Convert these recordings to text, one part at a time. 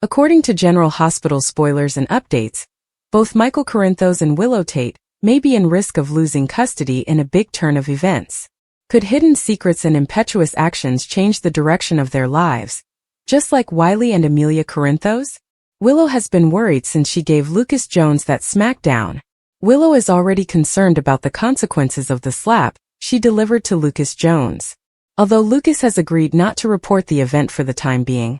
According to General Hospital spoilers and updates, both Michael Corinthos and Willow Tate may be in risk of losing custody in a big turn of events. Could hidden secrets and impetuous actions change the direction of their lives, just like Wiley and Amelia Corinthos? Willow has been worried since she gave Lucas Jones that smackdown. Willow is already concerned about the consequences of the slap she delivered to Lucas Jones. Although Lucas has agreed not to report the event for the time being,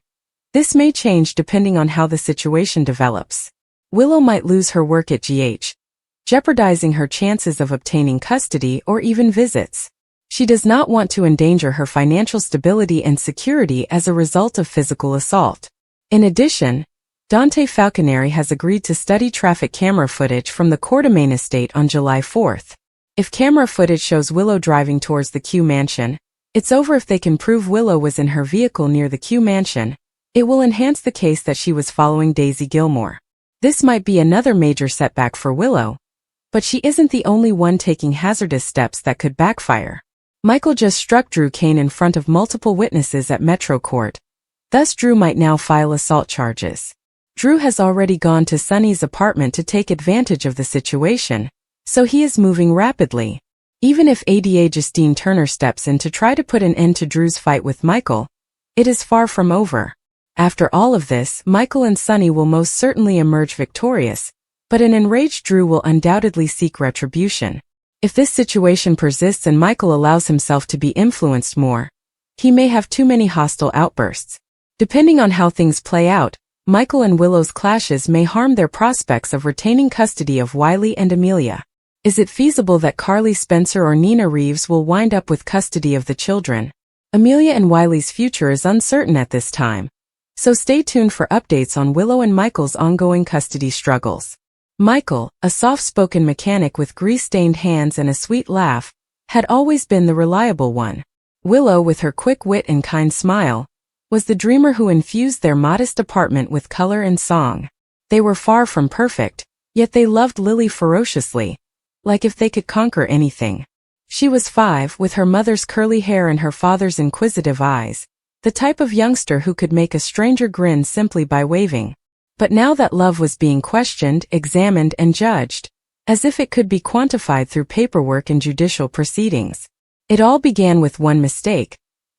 this may change depending on how the situation develops. Willow might lose her work at GH, jeopardizing her chances of obtaining custody or even visits. She does not want to endanger her financial stability and security as a result of physical assault. In addition, Dante Falconeri has agreed to study traffic camera footage from the Courtroom estate on July 4th. If camera footage shows Willow driving towards the Q mansion, it's over. If they can prove Willow was in her vehicle near the Q mansion, it will enhance the case that she was following Daisy Gilmore. This might be another major setback for Willow, but she isn't the only one taking hazardous steps that could backfire. Michael just struck Drew Kane in front of multiple witnesses at Metro Court. Thus Drew might now file assault charges. Drew has already gone to Sonny's apartment to take advantage of the situation, so he is moving rapidly. Even if ADA Justine Turner steps in to try to put an end to Drew's fight with Michael, it is far from over. After all of this, Michael and Sonny will most certainly emerge victorious, but an enraged Drew will undoubtedly seek retribution. If this situation persists and Michael allows himself to be influenced more, he may have too many hostile outbursts. Depending on how things play out, Michael and Willow's clashes may harm their prospects of retaining custody of Wiley and Amelia. Is it feasible that Carly Spencer or Nina Reeves will wind up with custody of the children? Amelia and Wiley's future is uncertain at this time, so stay tuned for updates on Willow and Michael's ongoing custody struggles. Michael, a soft-spoken mechanic with grease-stained hands and a sweet laugh, had always been the reliable one. Willow, with her quick wit and kind smile, was the dreamer who infused their modest apartment with color and song. They were far from perfect, yet they loved Lily ferociously, like if they could conquer anything. She was 5, with her mother's curly hair and her father's inquisitive eyes, the type of youngster who could make a stranger grin simply by waving. But now that love was being questioned, examined, and judged, as if it could be quantified through paperwork and judicial proceedings. It all began with one mistake,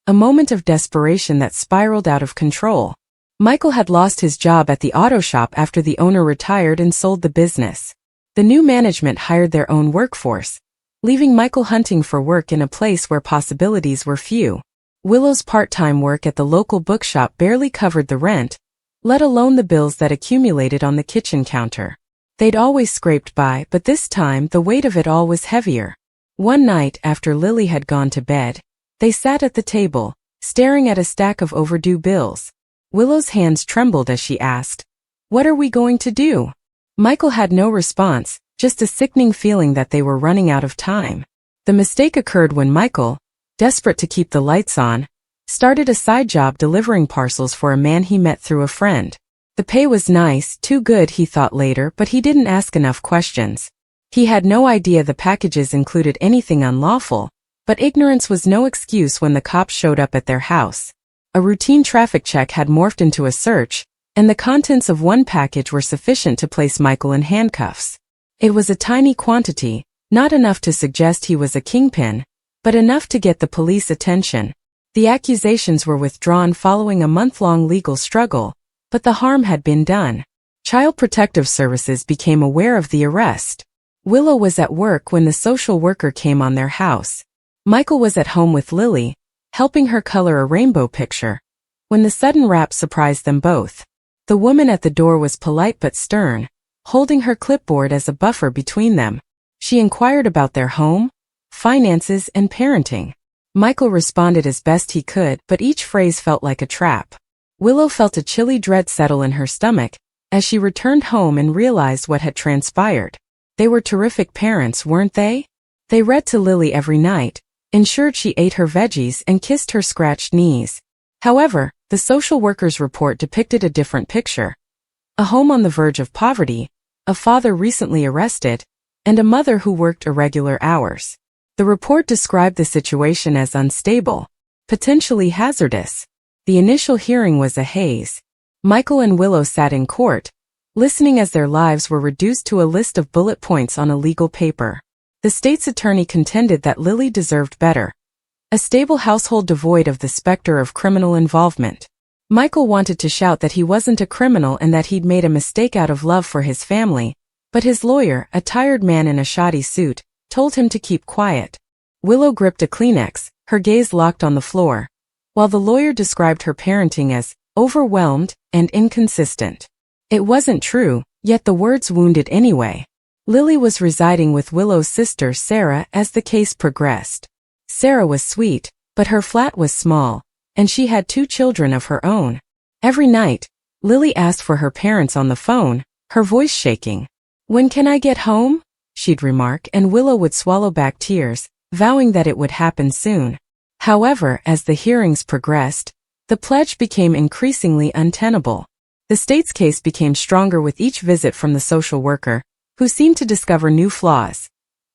a moment of desperation that spiraled out of control. Michael had lost his job at the auto shop after the owner retired and sold the business. The new management hired their own workforce, leaving Michael hunting for work in a place where possibilities were few. Willow's part-time work at the local bookshop barely covered the rent, let alone the bills that accumulated on the kitchen counter. They'd always scraped by, but this time the weight of it all was heavier. One night, after Lily had gone to bed, they sat at the table, staring at a stack of overdue bills. Willow's hands trembled as she asked, "What are we going to do?" Michael had no response, just a sickening feeling that they were running out of time. The mistake occurred when Michael, desperate to keep the lights on, started a side job delivering parcels for a man he met through a friend. The pay was nice, too good he thought later, but he didn't ask enough questions. He had no idea the packages included anything unlawful, but ignorance was no excuse when the cops showed up at their house. A routine traffic check had morphed into a search, and the contents of one package were sufficient to place Michael in handcuffs. It was a tiny quantity, not enough to suggest he was a kingpin, but enough to get the police attention. The accusations were withdrawn following a month-long legal struggle, but the harm had been done. Child Protective Services became aware of the arrest. Willow was at work when the social worker came on their house. Michael was at home with Lily, helping her color a rainbow picture, when the sudden rap surprised them both. The woman at the door was polite but stern, holding her clipboard as a buffer between them. She inquired about their home, finances, and parenting. Michael responded as best he could, but each phrase felt like a trap. Willow felt a chilly dread settle in her stomach as she returned home and realized what had transpired. They were terrific parents, weren't they? They read to Lily every night, ensured she ate her veggies, and kissed her scratched knees. However, the social worker's report depicted a different picture. A home on the verge of poverty, a father recently arrested, and a mother who worked irregular hours. The report described the situation as unstable, potentially hazardous. The initial hearing was a haze. Michael and Willow sat in court, listening as their lives were reduced to a list of bullet points on a legal paper. The state's attorney contended that Lily deserved better, a stable household devoid of the specter of criminal involvement. Michael wanted to shout that he wasn't a criminal and that he'd made a mistake out of love for his family, but his lawyer, a tired man in a shoddy suit, told him to keep quiet. Willow gripped a Kleenex, her gaze locked on the floor, while the lawyer described her parenting as overwhelmed and inconsistent. It wasn't true, yet the words wounded anyway. Lily was residing with Willow's sister Sarah as the case progressed. Sarah was sweet, but her flat was small, and she had 2 children of her own. Every night, Lily asked for her parents on the phone, her voice shaking. "When can I get home?" she'd remark, and Willow would swallow back tears, vowing that it would happen soon. However, as the hearings progressed, the pledge became increasingly untenable. The state's case became stronger with each visit from the social worker, who seemed to discover new flaws.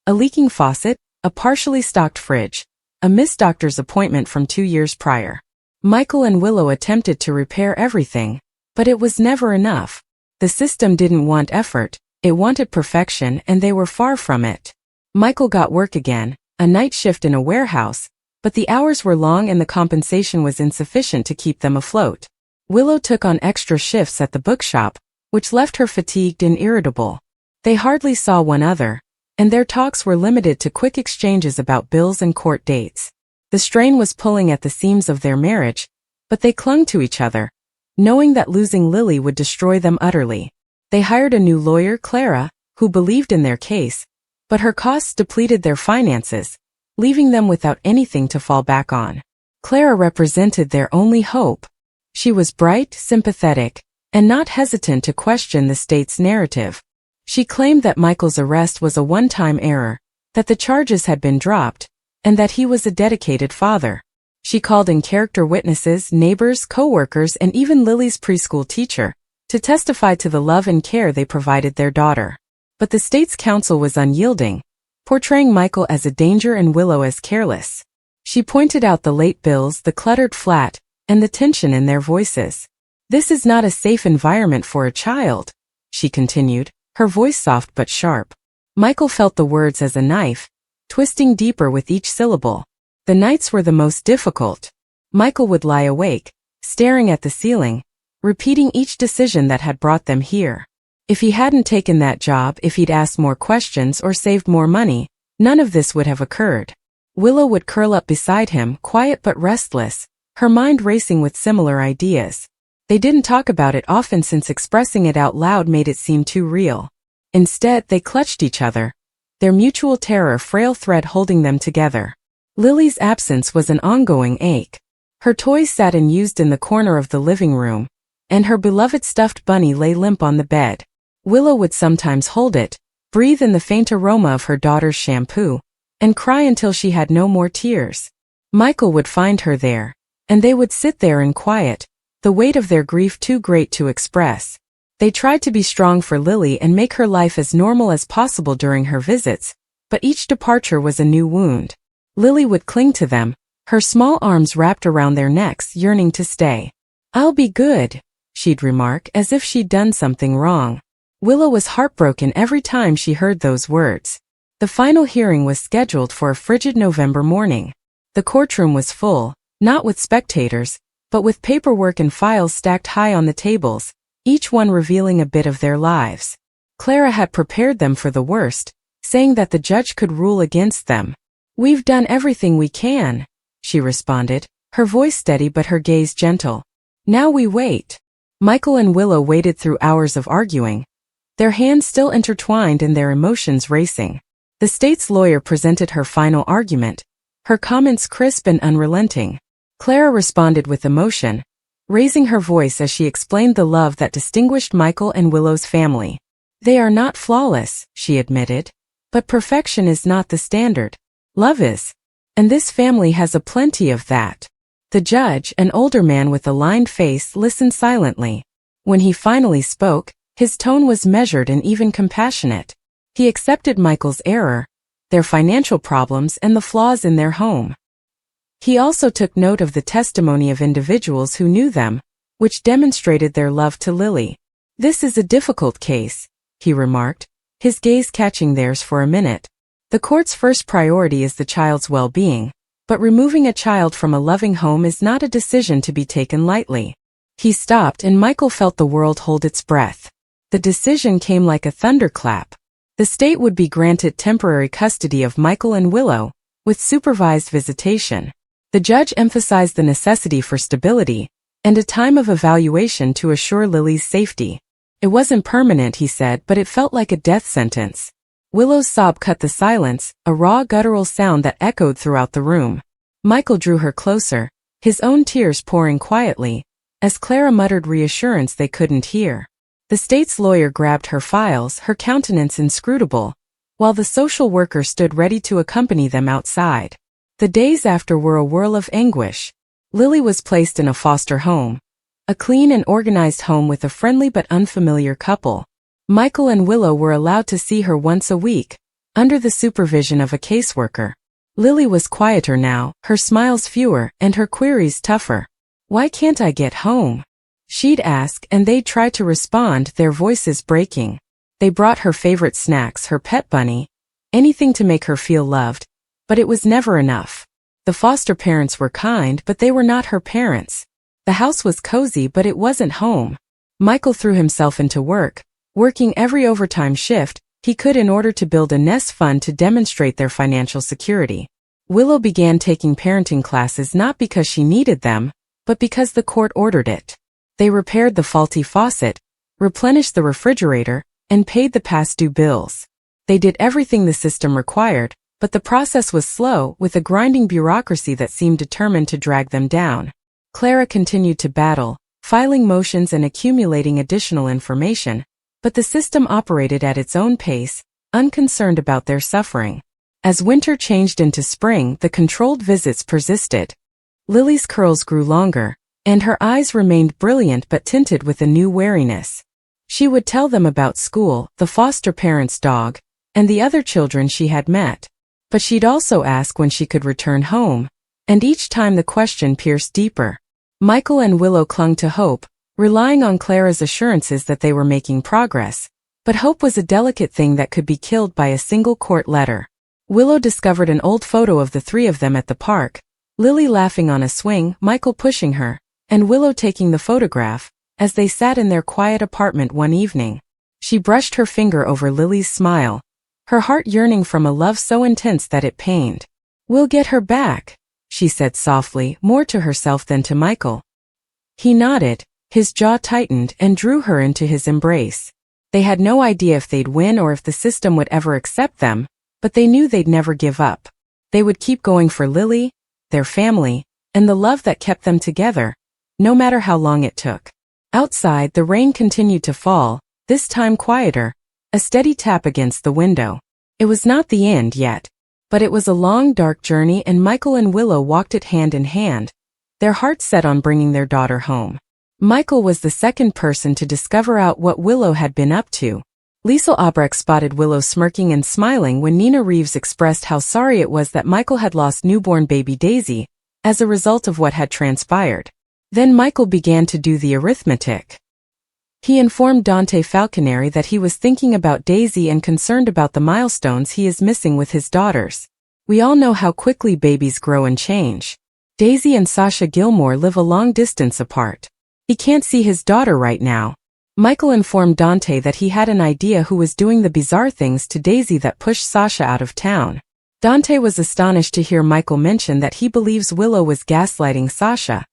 A leaking faucet, a partially stocked fridge, a missed doctor's appointment from 2 years prior. Michael and Willow attempted to repair everything, but it was never enough. The system didn't want effort, it wanted perfection, and they were far from it. Michael got work again, a night shift in a warehouse, but the hours were long and the compensation was insufficient to keep them afloat. Willow took on extra shifts at the bookshop, which left her fatigued and irritable. They hardly saw one another, and their talks were limited to quick exchanges about bills and court dates. The strain was pulling at the seams of their marriage, but they clung to each other, knowing that losing Lily would destroy them utterly. They hired a new lawyer, Clara, who believed in their case, but her costs depleted their finances, leaving them without anything to fall back on. Clara represented their only hope. She was bright, sympathetic, and not hesitant to question the state's narrative. She claimed that Michael's arrest was a one-time error, that the charges had been dropped, and that he was a dedicated father. She called in character witnesses, neighbors, co-workers, and even Lily's preschool teacher, to testify to the love and care they provided their daughter. But the state's counsel was unyielding, portraying Michael as a danger and Willow as careless. She pointed out the late bills, the cluttered flat, and the tension in their voices. "This is not a safe environment for a child," she continued, her voice soft but sharp. Michael felt the words as a knife, twisting deeper with each syllable. The nights were the most difficult. Michael would lie awake, staring at the ceiling, repeating each decision that had brought them here. If he hadn't taken that job, if he'd asked more questions or saved more money, none of this would have occurred. Willow would curl up beside him, quiet but restless, her mind racing with similar ideas. They didn't talk about it often since expressing it out loud made it seem too real. Instead, they clutched each other, their mutual terror a frail thread holding them together. Lily's absence was an ongoing ache. Her toys sat unused in the corner of the living room, and her beloved stuffed bunny lay limp on the bed. Willow would sometimes hold it, breathe in the faint aroma of her daughter's shampoo, and cry until she had no more tears. Michael would find her there, and they would sit there in quiet, the weight of their grief too great to express. They tried to be strong for Lily and make her life as normal as possible during her visits, but each departure was a new wound. Lily would cling to them, her small arms wrapped around their necks, yearning to stay. "I'll be good," she'd remark, as if she'd done something wrong. Willow was heartbroken every time she heard those words. The final hearing was scheduled for a frigid November morning. The courtroom was full, not with spectators, but with paperwork and files stacked high on the tables, each one revealing a bit of their lives. Clara had prepared them for the worst, saying that the judge could rule against them. "We've done everything we can," she responded, her voice steady but her gaze gentle. "Now we wait." Michael and Willow waited through hours of arguing, their hands still intertwined and their emotions racing. The state's lawyer presented her final argument, her comments crisp and unrelenting. Clara responded with emotion, raising her voice as she explained the love that distinguished Michael and Willow's family. "They are not flawless," she admitted, "but perfection is not the standard. Love is. And this family has a plenty of that." The judge, an older man with a lined face, listened silently. When he finally spoke, his tone was measured and even compassionate. He accepted Michael's error, their financial problems, and the flaws in their home. He also took note of the testimony of individuals who knew them, which demonstrated their love to Lily. "This is a difficult case," he remarked, his gaze catching theirs for a minute. "The court's first priority is the child's well-being, but removing a child from a loving home is not a decision to be taken lightly." He stopped and Michael felt the world hold its breath. The decision came like a thunderclap. The state would be granted temporary custody of Michael and Willow, with supervised visitation. The judge emphasized the necessity for stability and a time of evaluation to assure Lily's safety. It wasn't permanent, he said, but it felt like a death sentence. Willow's sob cut the silence, a raw guttural sound that echoed throughout the room. Michael drew her closer, his own tears pouring quietly, as Clara muttered reassurance they couldn't hear. The state's lawyer grabbed her files, her countenance inscrutable, while the social worker stood ready to accompany them outside. The days after were a whirl of anguish. Lily was placed in a foster home, a clean and organized home with a friendly but unfamiliar couple. Michael and Willow were allowed to see her once a week, under the supervision of a caseworker. Lily was quieter now, her smiles fewer, and her queries tougher. "Why can't I get home?" she'd ask, and they'd try to respond, their voices breaking. They brought her favorite snacks, her pet bunny, anything to make her feel loved, but it was never enough. The foster parents were kind, but they were not her parents. The house was cozy, but it wasn't home. Michael threw himself into work, working every overtime shift he could in order to build a nest fund to demonstrate their financial security. Willow began taking parenting classes not because she needed them, but because the court ordered it. They repaired the faulty faucet, replenished the refrigerator, and paid the past due bills. They did everything the system required, but the process was slow, with a grinding bureaucracy that seemed determined to drag them down. Clara continued to battle, filing motions and accumulating additional information, but the system operated at its own pace, unconcerned about their suffering. As winter changed into spring, the controlled visits persisted. Lily's curls grew longer, and her eyes remained brilliant but tinted with a new wariness. She would tell them about school, the foster parents' dog, and the other children she had met. But she'd also ask when she could return home, and each time the question pierced deeper. Michael and Willow clung to hope, relying on Clara's assurances that they were making progress, but hope was a delicate thing that could be killed by a single court letter. Willow discovered an old photo of the three of them at the park, Lily laughing on a swing, Michael pushing her, and Willow taking the photograph, as they sat in their quiet apartment one evening. She brushed her finger over Lily's smile, her heart yearning from a love so intense that it pained. "We'll get her back," she said softly, more to herself than to Michael. He nodded, his jaw tightened, and drew her into his embrace. They had no idea if they'd win or if the system would ever accept them, but they knew they'd never give up. They would keep going for Lily, their family, and the love that kept them together, no matter how long it took. Outside, the rain continued to fall, this time quieter, a steady tap against the window. It was not the end yet, but it was a long, dark journey, and Michael and Willow walked it hand in hand, their hearts set on bringing their daughter home. Michael was the second person to discover out what Willow had been up to. Liesl Albrecht spotted Willow smirking and smiling when Nina Reeves expressed how sorry it was that Michael had lost newborn baby Daisy as a result of what had transpired. Then Michael began to do the arithmetic. He informed Dante Falconeri that he was thinking about Daisy and concerned about the milestones he is missing with his daughters. We all know how quickly babies grow and change. Daisy and Sasha Gilmore live a long distance apart. He can't see his daughter right now. Michael informed Dante that he had an idea who was doing the bizarre things to Daisy that pushed Sasha out of town. Dante was astonished to hear Michael mention that he believes Willow was gaslighting Sasha,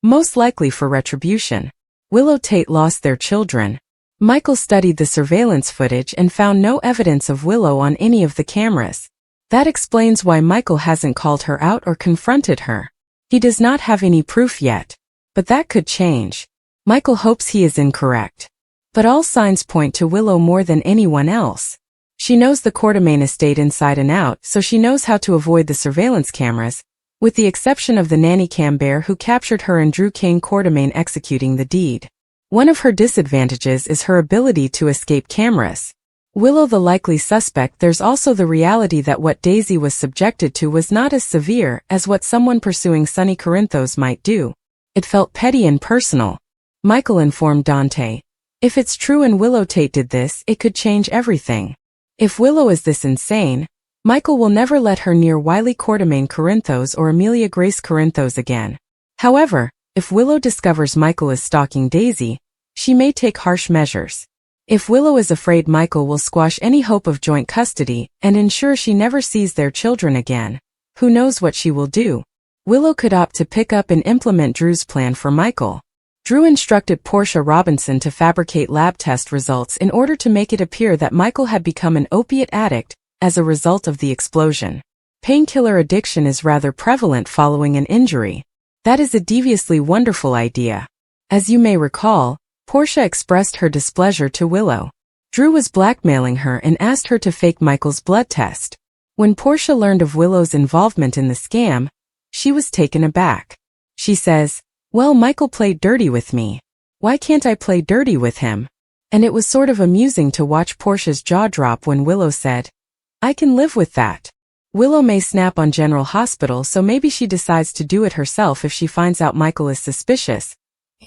most likely for retribution. Willow Tate lost their children. Michael studied the surveillance footage and found no evidence of Willow on any of the cameras. That explains why Michael hasn't called her out or confronted her. He does not have any proof yet. But that could change. Michael hopes he is incorrect. But all signs point to Willow more than anyone else. She knows the Courtroom estate inside and out, so she knows how to avoid the surveillance cameras, with the exception of the nanny cam bear who captured her and Drew Kane Courtroom executing the deed. One of her disadvantages is her ability to escape cameras. Willow the likely suspect. There's also the reality that what Daisy was subjected to was not as severe as what someone pursuing Sonny Corinthos might do. It felt petty and personal. Michael informed Dante. If it's true and Willow Tate did this, it could change everything. If Willow is this insane, Michael will never let her near Wiley Quartermain Corinthos or Amelia Grace Corinthos again. However, if Willow discovers Michael is stalking Daisy, she may take harsh measures. If Willow is afraid Michael will squash any hope of joint custody and ensure she never sees their children again, who knows what she will do? Willow could opt to pick up and implement Drew's plan for Michael. Drew instructed Portia Robinson to fabricate lab test results in order to make it appear that Michael had become an opiate addict as a result of the explosion. Painkiller addiction is rather prevalent following an injury. That is a deviously wonderful idea. As you may recall, Portia expressed her displeasure to Willow. Drew was blackmailing her and asked her to fake Michael's blood test. When Portia learned of Willow's involvement in the scam, she was taken aback. She says, "Well, Michael played dirty with me. Why can't I play dirty with him?" And it was sort of amusing to watch Portia's jaw drop when Willow said, "I can live with that." Willow may snap on General Hospital, so maybe she decides to do it herself if she finds out Michael is suspicious,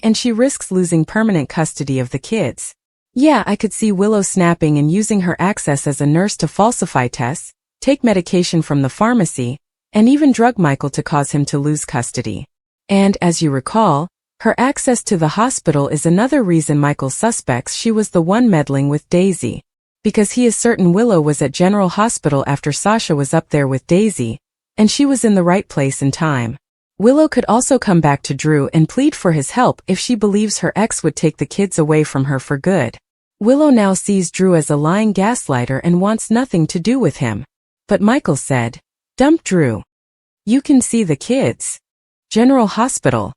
and she risks losing permanent custody of the kids. Yeah, I could see Willow snapping and using her access as a nurse to falsify tests, take medication from the pharmacy, and even drug Michael to cause him to lose custody. And, as you recall, her access to the hospital is another reason Michael suspects she was the one meddling with Daisy. Because he is certain Willow was at General Hospital after Sasha was up there with Daisy, and she was in the right place in time. Willow could also come back to Drew and plead for his help if she believes her ex would take the kids away from her for good. Willow now sees Drew as a lying gaslighter and wants nothing to do with him. But Michael said, "Dump Drew. You can see the kids." General Hospital.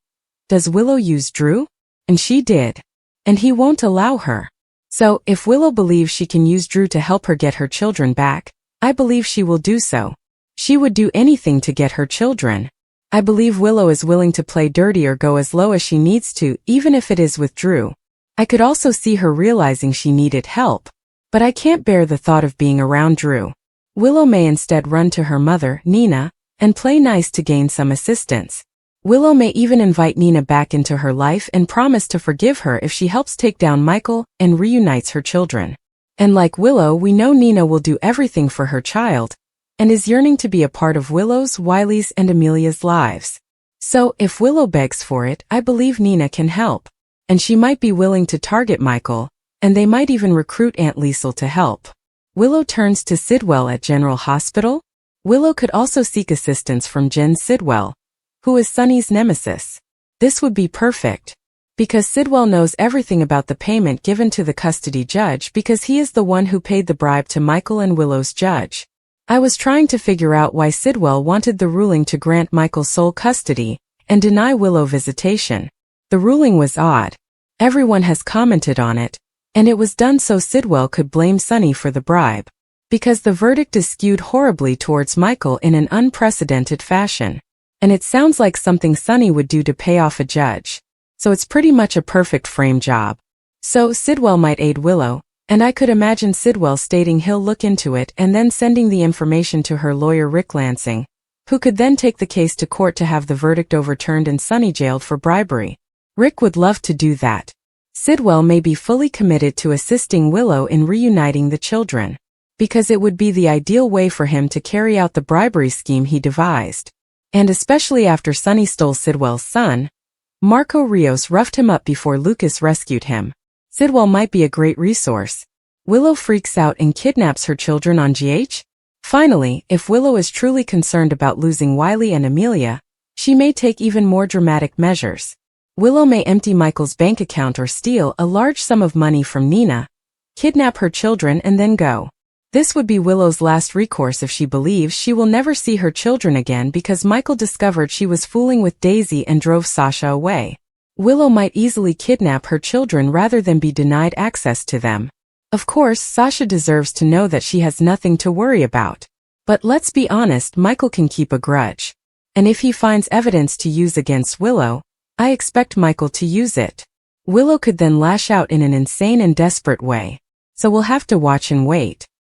Does Willow use Drew? And she did. And he won't allow her. So, if Willow believes she can use Drew to help her get her children back, I believe she will do so. She would do anything to get her children. I believe Willow is willing to play dirty or go as low as she needs to, even if it is with Drew. I could also see her realizing she needed help. But I can't bear the thought of being around Drew. Willow may instead run to her mother, Nina, and play nice to gain some assistance. Willow may even invite Nina back into her life and promise to forgive her if she helps take down Michael and reunites her children. And like Willow, we know Nina will do everything for her child, and is yearning to be a part of Willow's, Wiley's, and Amelia's lives. So, if Willow begs for it, I believe Nina can help. And she might be willing to target Michael, and they might even recruit Aunt Liesel to help. Willow turns to Sidwell at General Hospital. Willow could also seek assistance from Jen Sidwell, who is Sonny's nemesis. This would be perfect. Because Sidwell knows everything about the payment given to the custody judge because he is the one who paid the bribe to Michael and Willow's judge. I was trying to figure out why Sidwell wanted the ruling to grant Michael sole custody and deny Willow visitation. The ruling was odd. Everyone has commented on it, and it was done so Sidwell could blame Sonny for the bribe. Because the verdict is skewed horribly towards Michael in an unprecedented fashion. And it sounds like something Sonny would do to pay off a judge. So it's pretty much a perfect frame job. So Sidwell might aid Willow, and I could imagine Sidwell stating he'll look into it and then sending the information to her lawyer Rick Lansing, who could then take the case to court to have the verdict overturned and Sonny jailed for bribery. Rick would love to do that. Sidwell may be fully committed to assisting Willow in reuniting the children, because it would be the ideal way for him to carry out the bribery scheme he devised. And especially after Sonny stole Sidwell's son, Marco Rios roughed him up before Lucas rescued him. Sidwell might be a great resource. Willow freaks out and kidnaps her children on GH? Finally, if Willow is truly concerned about losing Wiley and Amelia, she may take even more dramatic measures. Willow may empty Michael's bank account or steal a large sum of money from Nina, kidnap her children and then go. This would be Willow's last recourse if she believes she will never see her children again because Michael discovered she was fooling with Daisy and drove Sasha away. Willow might easily kidnap her children rather than be denied access to them. Of course, Sasha deserves to know that she has nothing to worry about. But let's be honest, Michael can keep a grudge. And if he finds evidence to use against Willow, I expect Michael to use it. Willow could then lash out in an insane and desperate way. So we'll have to watch and wait.